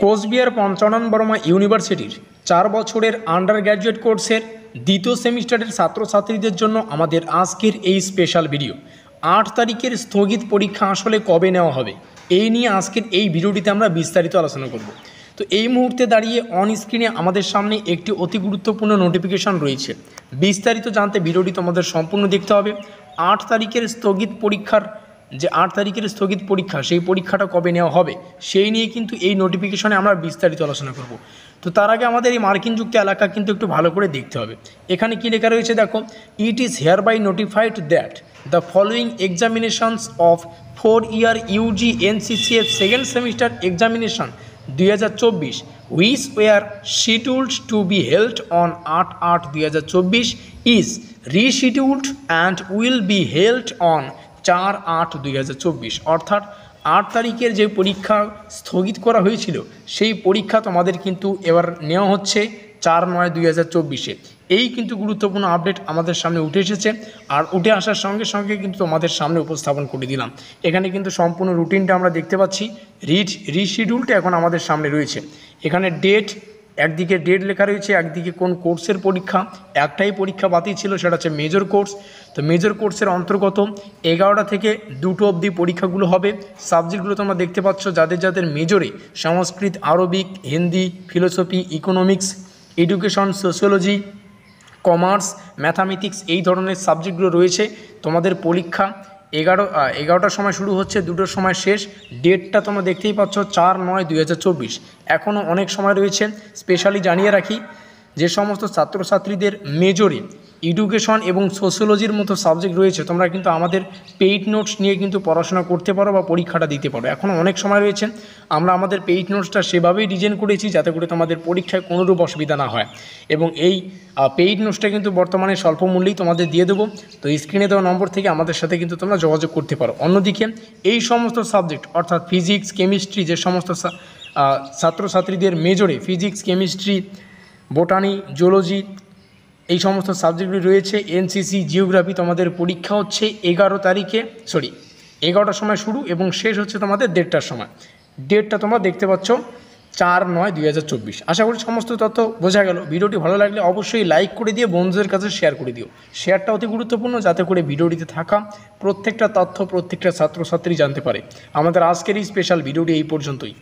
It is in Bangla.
কোচবিহার পঞ্চানন বর্মা ইউনিভার্সিটির 4 বছরের আন্ডার গ্র্যাজুয়েট কোর্সের দ্বিতীয় সেমিস্টারের ছাত্রছাত্রীদের জন্য আমাদের আজকের এই স্পেশাল ভিডিও। 8 তারিখের স্থগিত পরীক্ষা আসলে কবে নেওয়া হবে এই নিয়ে আজকের এই ভিডিওটিতে আমরা বিস্তারিত আলোচনা করব। তো এই মুহূর্তে দাঁড়িয়ে অন স্ক্রিনে আমাদের সামনে একটি অতি গুরুত্বপূর্ণ নোটিফিকেশন রয়েছে। বিস্তারিত জানতে ভিডিওটি তোমাদের সম্পূর্ণ দেখতে হবে। 8 তারিখের স্থগিত পরীক্ষার যে 8 তারিখের স্থগিত পরীক্ষা, সেই পরীক্ষাটা কবে নেওয়া হবে সেই নিয়ে কিন্তু এই নোটিফিকেশনে আমরা বিস্তারিত আলোচনা করব। তো তার আগে আমাদের এই মার্কিনযুক্ত এলাকা কিন্তু একটু ভালো করে দেখতে হবে। এখানে কি লেখা রয়েছে দেখো, it is hereby notified that the following examinations of 4-year UG NCCF second semester examination 2024 which were scheduled to be held on 8/8/2024 is rescheduled and will be held on 4/8/2024। অর্থাৎ 8 তারিখের যে পরীক্ষা স্থগিত করা হয়েছিল সেই পরীক্ষা তোমাদের কিন্তু এবার নেওয়া হচ্ছে 4/9/2024। এই কিন্তু গুরুত্বপূর্ণ আপডেট আমাদের সামনে উঠে এসেছে, আর উঠে আসার সঙ্গে সঙ্গে কিন্তু তোমাদের সামনে উপস্থাপন করে দিলাম। এখানে কিন্তু সম্পূর্ণ রুটিনটা আমরা দেখতে পাচ্ছি। রিশিডিউলটা এখন আমাদের সামনে রয়েছে। এখানে ডেট, একদিকে ডেট লেখা রয়েছে, একদিকে কোন কোর্সের পরীক্ষা। একটাই পরীক্ষা বাতিল ছিল, সেটা হচ্ছে মেজর কোর্স। তো মেজর কোর্সের অন্তর্গত 11টা থেকে 2টো অবধি পরীক্ষাগুলো হবে। সাবজেক্টগুলো তোমরা দেখতে পাচ্ছ, যাদের যাদের মেজরে Sanskrit, Arabic, Hindi, philosophy, economics, education, sociology, commerce, mathematics, এই ধরনের সাবজেক্টগুলো রয়েছে। তোমাদের পরীক্ষা 11টার সময় শুরু হচ্ছে, 2টোর সময় শেষ। ডেটটা তোমরা দেখতেই পাচ্ছ 4/9/2024। এখনও অনেক সময় রয়েছে। স্পেশালি জানিয়ে রাখি, যে সমস্ত ছাত্রছাত্রীদের মেজরে এডুকেশন এবং সোশিওলজির মতো সাবজেক্ট রয়েছে, তোমরা কিন্তু আমাদের পেইড নোটস নিয়ে কিন্তু পড়াশোনা করতে পারো বা পরীক্ষাটা দিতে পারো। এখনও অনেক সময় রয়েছে। আমরা আমাদের পেইড নোটসটা সেভাবেই ডিজাইন করেছি যাতে করে তোমাদের পরীক্ষায় কোনোরূপ অসুবিধা না হয়, এবং এই পেইড নোটসটা কিন্তু বর্তমানে স্বল্প মূল্যেই তোমাদের দিয়ে দেবো। তো স্ক্রিনে দেওয়া নম্বর থেকে আমাদের সাথে কিন্তু তোমরা যোগাযোগ করতে পারো। অন্যদিকে এই সমস্ত সাবজেক্ট অর্থাৎ ফিজিক্স, কেমিস্ট্রি, যে সমস্ত ছাত্রছাত্রীদের মেজরে ফিজিক্স, কেমিস্ট্রি, বোটানি, জুলজি, এই সমস্ত সাবজেক্টগুলি রয়েছে, এনসিসি, জিওগ্রাফি, তোমাদের পরীক্ষা হচ্ছে 11টার সময় শুরু এবং শেষ হচ্ছে তোমাদের 1:30টার সময়। ডেটটা তোমরা দেখতে পাচ্ছ 4/9/2024। আশা করি সমস্ত তথ্য বোঝা গেল। ভিডিওটি ভালো লাগলে অবশ্যই লাইক করে দিয়ে বন্ধুদের কাছে শেয়ার করে দিও। শেয়ারটা অতি গুরুত্বপূর্ণ, যাতে করে ভিডিওটিতে থাকা প্রত্যেকটা তথ্য প্রত্যেকটা ছাত্রছাত্রী জানতে পারে। আমাদের আজকের এই স্পেশাল ভিডিওটি এই পর্যন্তই।